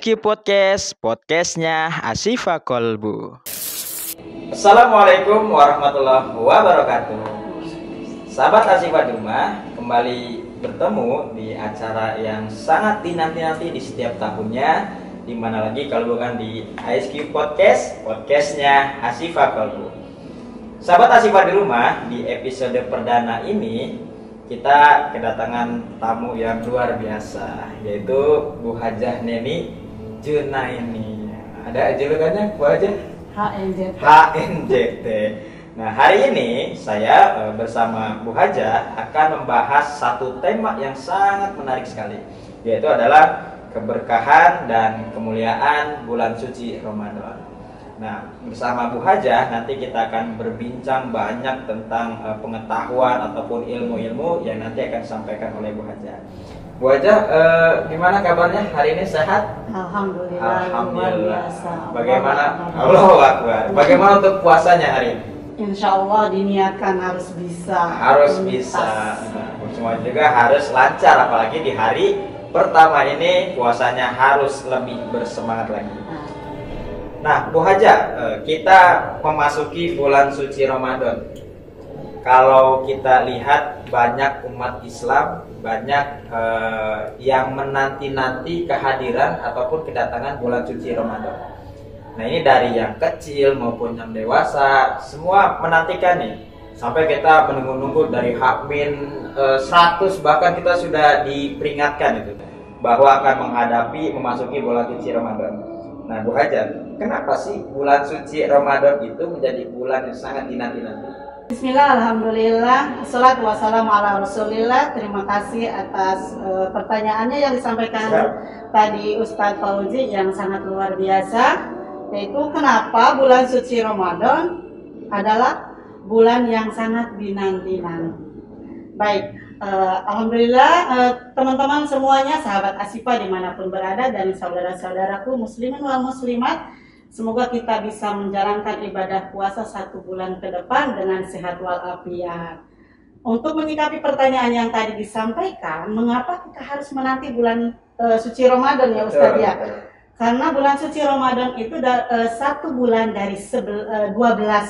ASQ Podcast, podcastnya Asifa Kolbu. Assalamualaikum warahmatullahi wabarakatuh. Sahabat Asifa di rumah, kembali bertemu di acara yang sangat dinanti-nanti di setiap tahunnya, di mana lagi kalau bukan di ASQ Podcast, podcastnya Asifa Kolbu. Sahabat Asifa di rumah, di episode perdana ini kita kedatangan tamu yang luar biasa, yaitu Bu Hajah Neni Junaini. Ada julukannya Bu Hajah? HNJT. Nah, hari ini saya bersama Bu Hajah akan membahas satu tema yang sangat menarik sekali, yaitu adalah keberkahan dan kemuliaan bulan suci Ramadan. Nah, bersama Bu Hajah nanti kita akan berbincang banyak tentang pengetahuan ataupun ilmu-ilmu yang nanti akan disampaikan oleh Bu Hajah. Bu Hajah, gimana kabarnya hari ini, sehat? Alhamdulillah. Alhamdulillah. Bagaimana? Allahu Akbar. Bagaimana untuk puasanya hari ini? Insya Allah diniatkan harus bisa. Harus bisa. Nah, semua juga harus lancar, apalagi di hari pertama ini puasanya harus lebih bersemangat lagi. Nah, Bu Hajah, kita memasuki bulan suci Ramadan. Kalau kita lihat banyak umat Islam, banyak yang menanti-nanti kehadiran ataupun kedatangan bulan suci Ramadan. Nah, ini dari yang kecil maupun yang dewasa, semua menantikan nih. Sampai kita menunggu-nunggu dari H-100, bahkan kita sudah diperingatkan itu bahwa akan memasuki bulan suci Ramadan. Nah, Bu Hajah, kenapa sih bulan suci Ramadan itu menjadi bulan yang sangat dinanti-nanti? Bismillah, alhamdulillah, assalatu wassalamu ala rasulillah. Terima kasih atas pertanyaannya yang disampaikan tadi Ustadz Fauzi yang sangat luar biasa. Yaitu kenapa bulan suci Ramadan adalah bulan yang sangat dinanti-nanti. Baik, alhamdulillah teman-teman semuanya, sahabat Asifa dimanapun berada, dan saudara-saudaraku muslimin wal muslimat, semoga kita bisa menjalankan ibadah puasa 1 bulan ke depan dengan sehat walafiat. Untuk menyikapi pertanyaan yang tadi disampaikan, mengapa kita harus menanti bulan suci Ramadan, ya Ustaz ya? Karena bulan suci Ramadan itu 1 bulan dari 12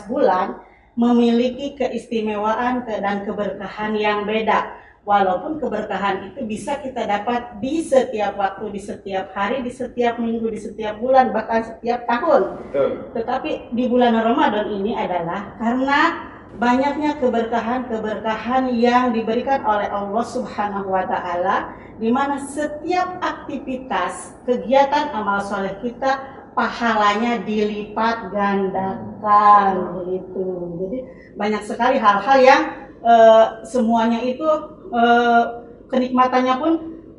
bulan memiliki keistimewaan dan keberkahan yang beda. Walaupun keberkahan itu bisa kita dapat di setiap waktu, di setiap hari, di setiap minggu, di setiap bulan, bahkan setiap tahun. Betul. Tetapi di bulan Ramadan ini adalah karena banyaknya keberkahan yang diberikan oleh Allah Subhanahu wa Ta'ala, di mana setiap aktivitas kegiatan amal soleh kita pahalanya dilipat gandakan begitu. Jadi banyak sekali hal-hal yang semuanya itu kenikmatannya pun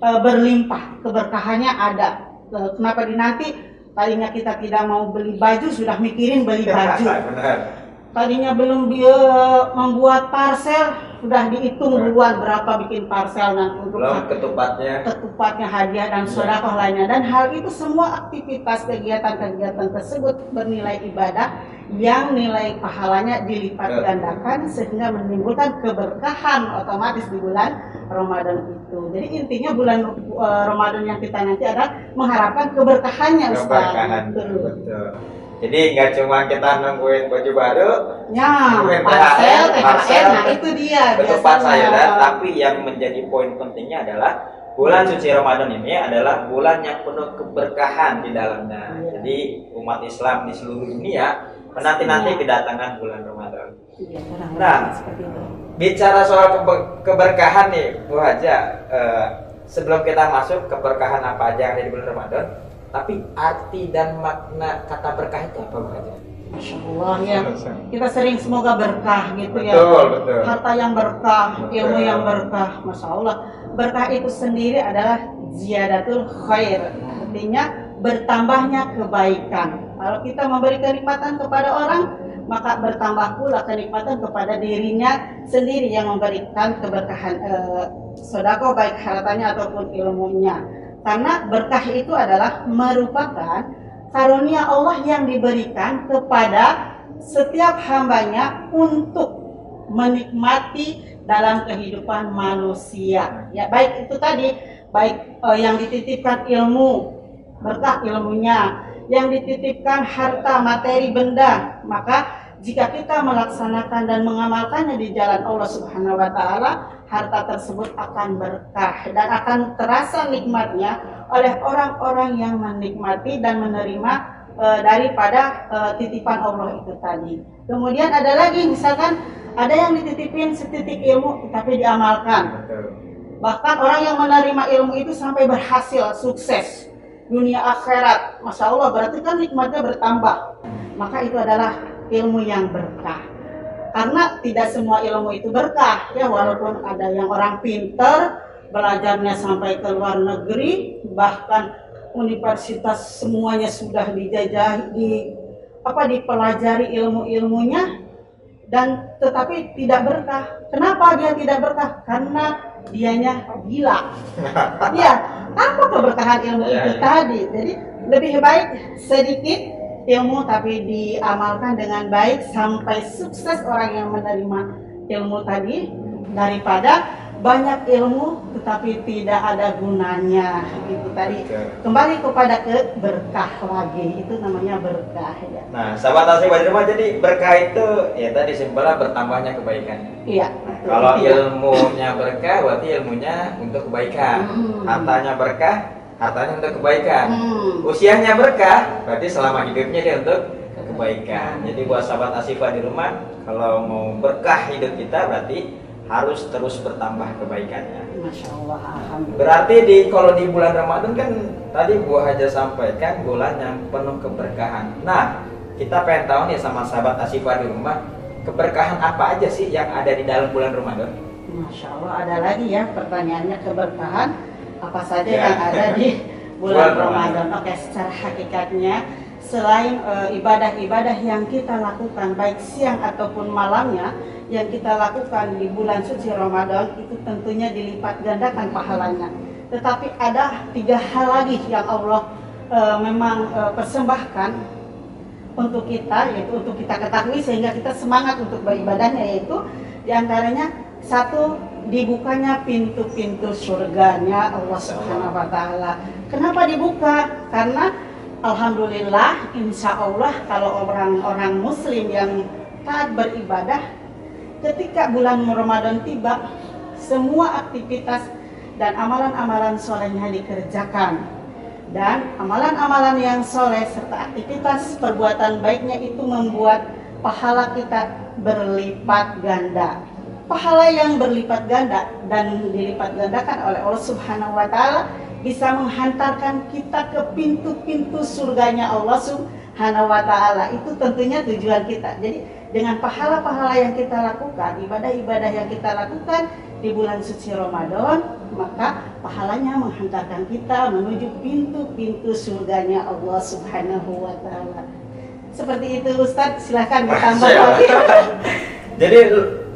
berlimpah, keberkahannya ada. Kenapa dinanti? Tadinya kita tidak mau beli baju, sudah mikirin beli baju. Tadinya belum membuat parcel, sudah dihitung duluan berapa bikin parcel nanti untuk ketupatnya, hadiah dan sedekah lainnya. Dan hal itu semua aktivitas kegiatan-kegiatan tersebut bernilai ibadah yang nilai pahalanya dilipat gandakan sehingga menimbulkan keberkahan otomatis di bulan Ramadan itu. Jadi intinya bulan Ramadan yang kita nanti adalah mengharapkan keberkahannya, Ustaz. Betul. Jadi nggak cuma kita nungguin baju baru, parcel, nah itu dia. Ketupat sayuran, tapi yang menjadi poin pentingnya adalah bulan suci Ramadan ini adalah bulan yang penuh keberkahan di dalamnya. Jadi umat Islam di seluruh dunia menanti-nanti kedatangan bulan Ramadan. Nah, bicara soal keberkahan nih, Bu Hajah, sebelum kita masuk keberkahan apa aja yang ada di bulan Ramadan, tapi arti dan makna kata berkah itu apa, Bu Hajah? Masya Allah ya, kita sering semoga berkah gitu. Betul. Harta yang berkah, ilmu yang berkah, Masya Allah. Berkah itu sendiri adalah ziyadatul khair, artinya bertambahnya kebaikan. Kalau kita memberi kenikmatan kepada orang, maka bertambah pula kenikmatan kepada dirinya sendiri yang memberikan keberkahan sedekah, baik hartanya ataupun ilmunya. Karena berkah itu adalah merupakan karunia Allah yang diberikan kepada setiap hambanya untuk menikmati dalam kehidupan manusia. Ya, baik itu tadi, baik yang dititipkan ilmu, berkah ilmunya. Yang dititipkan harta materi benda, maka jika kita melaksanakan dan mengamalkannya di jalan Allah Subhanahu wa taala, harta tersebut akan berkah dan akan terasa nikmatnya oleh orang-orang yang menikmati dan menerima daripada titipan Allah itu tadi. Kemudian ada lagi, misalkan ada yang dititipin setitik ilmu tapi diamalkan. Bahkan orang yang menerima ilmu itu sampai berhasil, sukses dunia akhirat, masya Allah, berarti kan nikmatnya bertambah. Maka itu adalah ilmu yang berkah. Karena tidak semua ilmu itu berkah, ya, walaupun ada yang orang pintar belajarnya sampai ke luar negeri, bahkan universitas semuanya sudah dijajahi, dipelajari ilmunya, dan tetapi tidak berkah. Kenapa dia tidak berkah? Karena dianya gila. Ya, apa keberkahan ilmu itu tadi? Jadi lebih baik sedikit ilmu tapi diamalkan dengan baik sampai sukses orang yang menerima ilmu tadi, daripada banyak ilmu tetapi tidak ada gunanya. Itu tadi kembali kepada berkah lagi, itu namanya berkah, ya. Nah, sahabat Asih Wajrima, jadi berkah itu ya tadi simpelnya bertambahnya kebaikan. Iya. Kalau ilmunya berkah berarti ilmunya untuk kebaikan. Hartanya berkah, hartanya untuk kebaikan. Usianya berkah berarti selama hidupnya dia untuk kebaikan. Jadi buat sahabat Asifah di rumah, kalau mau berkah hidup kita berarti harus terus bertambah kebaikannya. Masya Allah, alhamdulillah. Berarti kalau di bulan Ramadan kan tadi Bu Haja sampaikan bulan yang penuh keberkahan. Nah, kita pengen tahu nih sama sahabat Asifah di rumah, keberkahan apa aja sih yang ada di dalam bulan Ramadan? Masya Allah, ada lagi ya pertanyaannya, keberkahan apa saja yang ada di bulan Ramadan. Oke, secara hakikatnya selain ibadah-ibadah yang kita lakukan baik siang ataupun malamnya, yang kita lakukan di bulan suci Ramadan itu tentunya dilipat gandakan pahalanya. Tetapi ada 3 hal lagi yang Allah memang persembahkan untuk kita, yaitu untuk kita ketahui sehingga kita semangat untuk beribadahnya, yaitu diantaranya satu, dibukanya pintu-pintu surganya Allah Subhanahu wa taala. Kenapa dibuka? Karena alhamdulillah, insya Allah kalau orang-orang muslim yang taat beribadah, ketika bulan Ramadan tiba, semua aktivitas dan amalan-amalan solehnya dikerjakan. Dan amalan-amalan yang soleh serta aktivitas perbuatan baiknya itu membuat pahala kita berlipat ganda. Pahala yang berlipat ganda dan dilipat gandakan oleh Allah Subhanahu wa taala bisa menghantarkan kita ke pintu-pintu surganya Allah Subhanahu wa taala. Itu tentunya tujuan kita. Jadi dengan pahala-pahala yang kita lakukan, ibadah-ibadah yang kita lakukan di bulan suci Ramadan, maka pahalanya menghantarkan kita menuju pintu-pintu surganya Allah Subhanahu wa taala. Seperti itu Ustadz, silahkan ditambah lagi. Jadi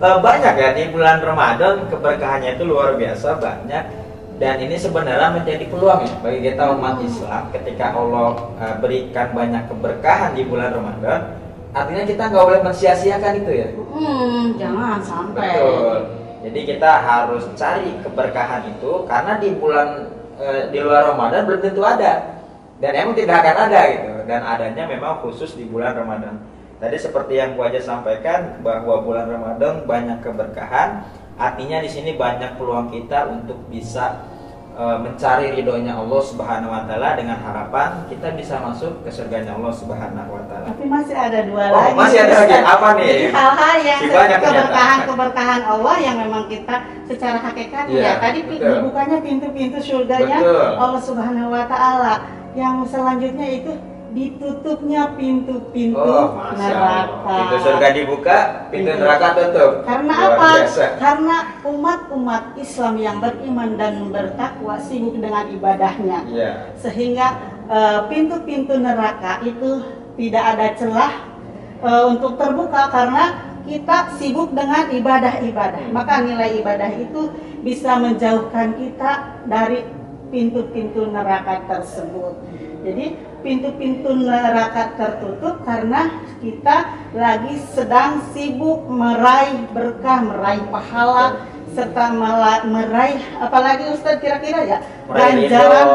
banyak ya di bulan Ramadan, keberkahannya itu luar biasa banyak. Dan ini sebenarnya menjadi peluang ya bagi kita umat Islam ketika Allah berikan banyak keberkahan di bulan Ramadan. Artinya kita nggak boleh mensia-siakan itu ya. Jangan sampai. Betul. Jadi kita harus cari keberkahan itu karena di bulan di luar Ramadan belum tentu ada. Dan emang tidak akan ada gitu. Dan adanya memang khusus di bulan Ramadan. Tadi seperti yang Bu Haja sampaikan bahwa bulan Ramadan banyak keberkahan. Artinya di sini banyak peluang kita untuk bisa mencari ridhonya Allah Subhanahu wa taala dengan harapan kita bisa masuk ke surganya Allah Subhanahu wa taala. Tapi masih ada 2 lagi. Masih ada lagi. Apa nih? Jadi hal-hal yang keberkahan Allah yang memang kita secara hakikat ya tadi dibukanya pintu-pintu surganya Allah Subhanahu wa taala. Yang selanjutnya itu ditutupnya pintu-pintu neraka. Pintu surga dibuka, pintu neraka tutup. Karena apa? Karena umat-umat Islam yang beriman dan bertakwa sibuk dengan ibadahnya. Sehingga pintu-pintu neraka itu tidak ada celah untuk terbuka karena kita sibuk dengan ibadah-ibadah. Maka nilai ibadah itu bisa menjauhkan kita dari pintu-pintu neraka tersebut. Jadi pintu-pintu neraka tertutup karena kita lagi sedang sibuk meraih berkah, meraih pahala, serta meraih apalagi Ustadz kira-kira ya ganjaran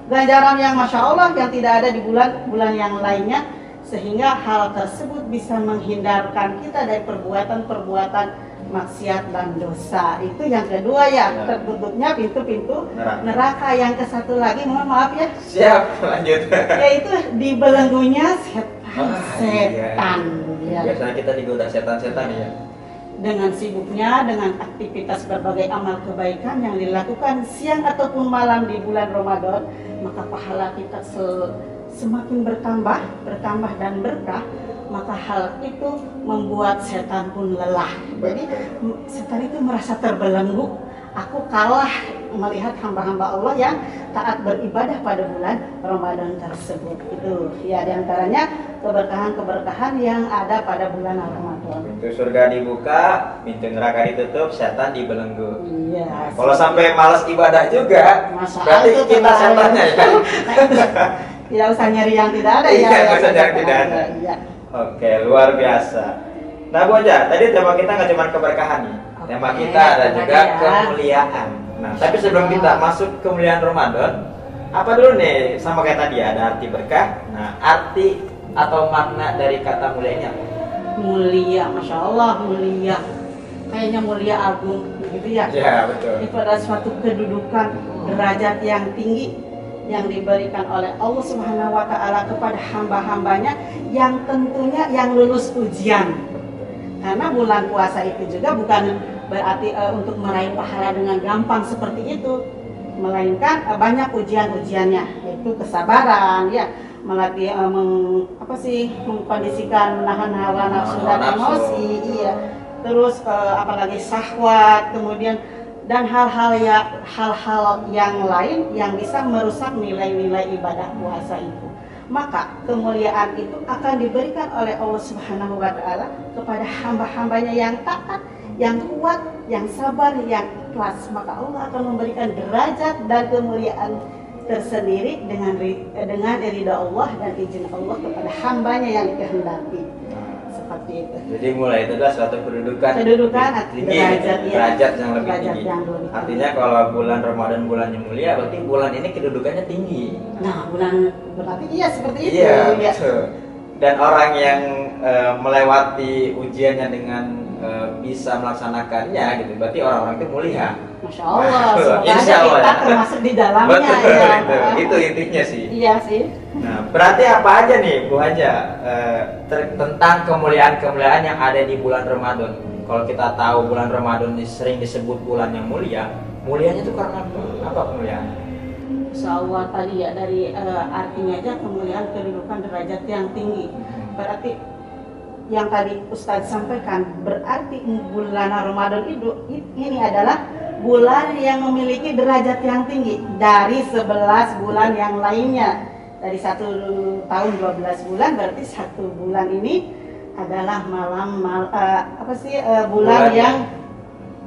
ganjaran yang masya Allah yang tidak ada di bulan-bulan yang lainnya, sehingga hal tersebut bisa menghindarkan kita dari perbuatan-perbuatan maksiat dan dosa. Itu yang kedua ya, tertutupnya pintu-pintu neraka. Yang ke satu lagi, mohon maaf ya. Siap, lanjut. Yaitu dibelenggunya setan. Iya. Biasanya kita digoda setan-setan ya. Dengan sibuknya dengan aktivitas berbagai amal kebaikan yang dilakukan siang ataupun malam di bulan Ramadan, maka pahala kita semakin bertambah dan berkah. Maka hal itu membuat setan pun lelah. Jadi setan itu merasa terbelenggu. Aku kalah melihat hamba-hamba Allah yang taat beribadah pada bulan Ramadan tersebut. Itu ya, diantaranya keberkahan-keberkahan yang ada pada bulan Ramadan. Pintu surga dibuka, pintu neraka ditutup, setan dibelenggu. Iya. Kalau sampai malas ibadah juga, berarti kita setannya ya. Tidak usah nyari yang tidak ada ya. Iya, tidak usah nyari tidak ada. Iya. Oke, luar biasa. Nah, Bu Haja, tadi tema kita nggak cuma keberkahan nih. Tema kita ada juga kemuliaan. Nah, tapi sebelum kita masuk kemuliaan Ramadan, apa dulu nih sama kayak tadi ada arti berkah. Nah, arti atau makna dari kata mulia ini apa? Mulia, masya Allah mulia. Kayaknya mulia agung, gitu ya. Ya, betul. Itu adalah suatu kedudukan derajat yang tinggi yang diberikan oleh Allah Subhanahu wa Ta'ala kepada hamba-hambanya yang tentunya yang lulus ujian. Karena bulan puasa itu juga bukan berarti untuk meraih pahala dengan gampang seperti itu, melainkan banyak ujian-ujiannya, yaitu kesabaran, ya, melatih mengkondisikan menahan hawa nafsu dan emosi, iya. Terus apalagi syahwat, kemudian dan hal-hal yang lain yang bisa merusak nilai-nilai ibadah puasa itu. Maka kemuliaan itu akan diberikan oleh Allah Subhanahu wa Ta'ala kepada hamba-hambanya yang taat, yang kuat, yang sabar, yang ikhlas. Maka Allah akan memberikan derajat dan kemuliaan tersendiri dengan ridha Allah dan izin Allah kepada hambanya yang dikehendaki. Seperti itu. Jadi mulai itu adalah suatu kedudukan tinggi, derajat yang lebih tinggi. Artinya kalau bulan Ramadan bulannya mulia, berarti bulan ini kedudukannya tinggi. Nah, bulan berarti iya seperti itu. Iya, betul. Dan orang yang melewati ujiannya dengan bisa melaksanakannya gitu, berarti orang-orang itu mulia. Masya Allah, Insya Allah kita termasuk di dalamnya. Betul, Ya. itu intinya sih. Iya sih. Nah, berarti apa aja nih Bu Haja tentang kemuliaan-kemuliaan yang ada di bulan Ramadan? Kalau kita tahu bulan Ramadan ini sering disebut bulan yang mulia, mulianya itu karena apa kemuliaan? Insya Allah tadi ya dari artinya aja kemuliaan kedudukan derajat yang tinggi. Berarti yang tadi Ustadz sampaikan, berarti bulan Ramadan ini adalah bulan yang memiliki derajat yang tinggi dari 11 bulan yang lainnya. Dari 1 tahun 12 bulan, berarti 1 bulan ini adalah bulan yang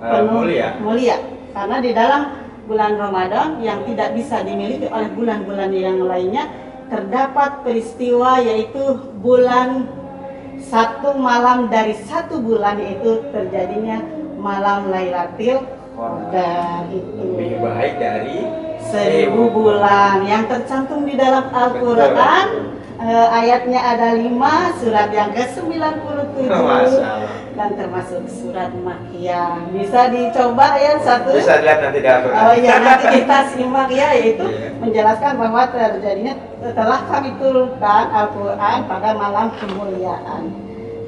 penuh mulia. Karena di dalam bulan Ramadan yang tidak bisa dimiliki oleh bulan-bulan yang lainnya, terdapat peristiwa yaitu bulan 1 malam dari 1 bulan, yaitu terjadinya malam Lailatul Qadar. Itu lebih baik dari 1000 bulan yang tercantum di dalam Al-Quran. Ayatnya ada 5, surat yang ke-97 dan termasuk surat Makkiyah. Bisa dicoba ya satu. Bisa lihat nanti di Al-Quran. Oh iya, nanti kita simak ya, yaitu menjelaskan bahwa terjadinya telah kami turunkan Al-Quran pada malam kemuliaan.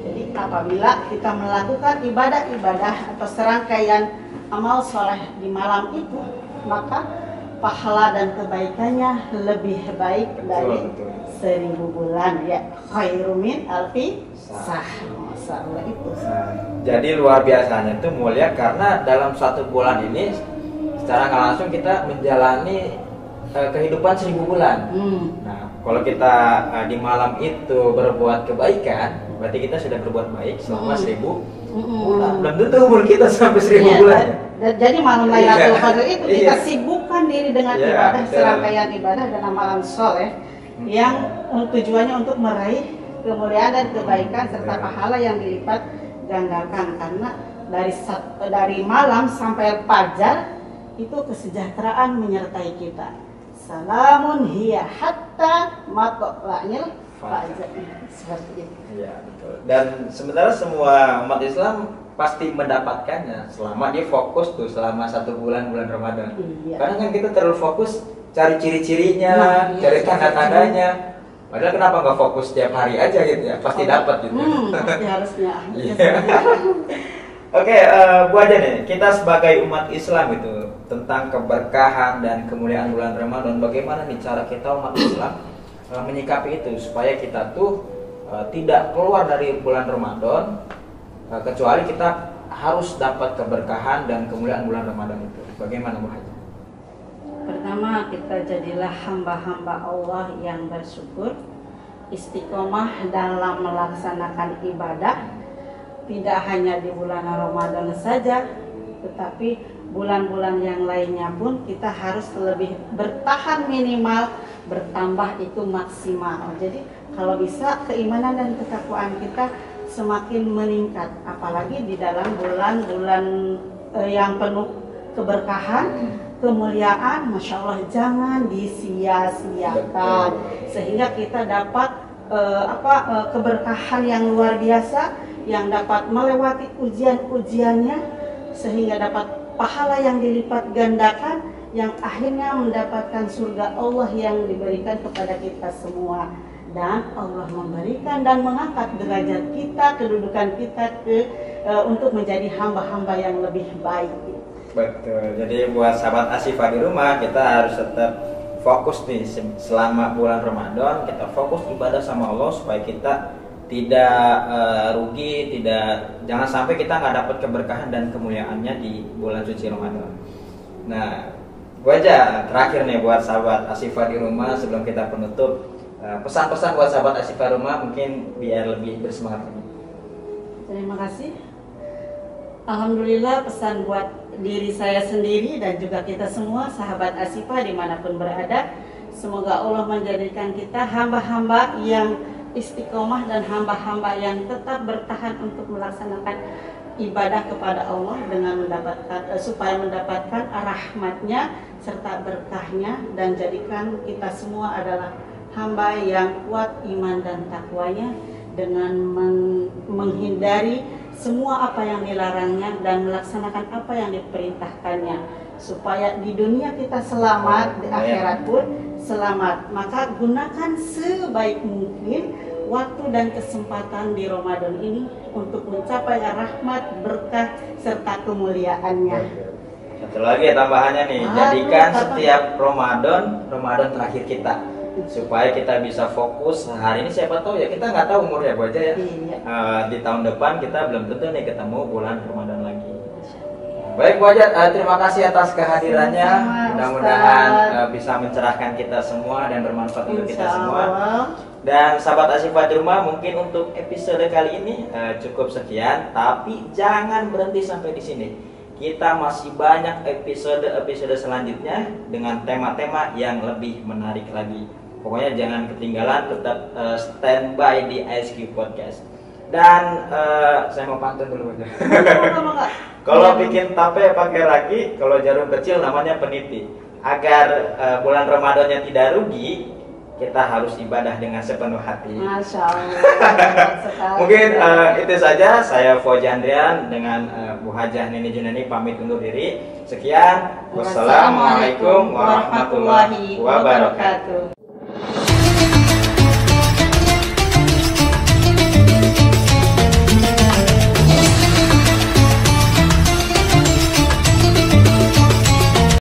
Jadi apabila kita melakukan ibadah-ibadah atau serangkaian amal soleh di malam itu, maka pahala dan kebaikannya lebih baik dari 1000 bulan, ya. Khairu min alfi sahr. Masalah itu. Jadi luar biasanya itu mulia karena dalam 1 bulan ini secara nggak langsung kita menjalani kehidupan 1000 bulan. Nah, kalau kita di malam itu berbuat kebaikan, berarti kita sudah berbuat baik selama 1000 bulan. Belum tentu umur kita sampai 1000 bulan. Jadi malam Lailatul Qadar itu kita sibukkan diri dengan ibadah, serangkaian ibadah dan amalan soleh yang tujuannya untuk meraih kemuliaan dan kebaikan serta pahala yang dilipat gandakan. Karena dari malam sampai fajar itu kesejahteraan menyertai kita. salamun hiya hatta matla'il fajr. Seperti itu. Iya, betul. Dan sebenarnya semua umat Islam pasti mendapatkannya selama dia fokus tuh selama 1 bulan Ramadan. Iya. Karena kan kita terlalu fokus cari ciri-cirinya, Nah, iya, cari tanda-tandanya. Padahal kenapa nggak fokus tiap hari aja gitu ya? Pasti dapat gitu. Pasti harusnya. Iya. Oke, Bu Haja nih, kita sebagai umat Islam itu tentang keberkahan dan kemuliaan bulan Ramadan, bagaimana nih cara kita umat Islam menyikapi itu supaya kita tuh tidak keluar dari bulan Ramadan kecuali kita harus dapat keberkahan dan kemuliaan bulan Ramadan itu. Bagaimana Bu Haja? Pertama, kita jadilah hamba-hamba Allah yang bersyukur, istiqomah dalam melaksanakan ibadah, tidak hanya di bulan Ramadan saja, tetapi bulan-bulan yang lainnya pun kita harus lebih bertahan, minimal bertambah itu maksimal. Jadi kalau bisa keimanan dan ketakwaan kita semakin meningkat, apalagi di dalam bulan-bulan yang penuh keberkahan, kemuliaan. Masya Allah, jangan disia-siakan sehingga kita dapat keberkahan yang luar biasa, yang dapat melewati ujian-ujiannya sehingga dapat pahala yang dilipat gandakan, yang akhirnya mendapatkan surga Allah yang diberikan kepada kita semua. Dan Allah memberikan dan mengangkat derajat kita, kedudukan kita untuk menjadi hamba-hamba yang lebih baik. Betul. Jadi buat sahabat Asyifa di rumah, kita harus tetap fokus nih selama bulan Ramadan, kita fokus ibadah sama Allah supaya kita tidak rugi, jangan sampai kita nggak dapat keberkahan dan kemuliaannya di bulan suci Ramadan. Nah, Bu Haja, terakhir nih buat sahabat Asyifa di rumah sebelum kita penutup, pesan-pesan buat sahabat Asyifa rumah mungkin biar lebih bersemangat lagi. Terima kasih. Alhamdulillah, pesan buat diri saya sendiri dan juga kita semua sahabat Asyifa dimanapun berada, semoga Allah menjadikan kita hamba-hamba yang istiqomah dan hamba-hamba yang tetap bertahan untuk melaksanakan ibadah kepada Allah dengan supaya mendapatkan rahmatnya serta berkahnya, dan jadikan kita semua adalah hamba yang kuat iman dan takwanya dengan menghindari semua apa yang dilarangnya dan melaksanakan apa yang diperintahkannya, supaya di dunia kita selamat, di akhirat pun selamat. Maka gunakan sebaik mungkin waktu dan kesempatan di Ramadan ini untuk mencapai rahmat, berkah serta kemuliaannya. Satu lagi ya tambahannya nih, jadikan setiap Ramadan terakhir kita, supaya kita bisa fokus. Hari ini siapa tahu ya, kita nggak tahu umurnya Bu Haja ya. Di tahun depan kita belum tentu nih ketemu bulan Ramadan lagi. Baik Bu Haja, terima kasih atas kehadirannya. Mudah-mudahan bisa mencerahkan kita semua dan bermanfaat untuk kita semua. Dan sahabat Asyifa di rumah, mungkin untuk episode kali ini cukup sekian, tapi jangan berhenti sampai di sini. Kita masih banyak episode selanjutnya dengan tema-tema yang lebih menarik lagi. Pokoknya jangan ketinggalan, tetap standby di ISQ Podcast. Dan saya mau pantun dulu aja. Kalau bikin tape pakai ragi, kalau jarum kecil namanya peniti. Agar bulan Ramadannya tidak rugi, kita harus ibadah dengan sepenuh hati. Masya Allah. Mungkin itu saja. Saya Fauzi Andrian dengan Bu Hajah Nini Junani pamit undur diri. Sekian. Wassalamualaikum warahmatullahi wabarakatuh.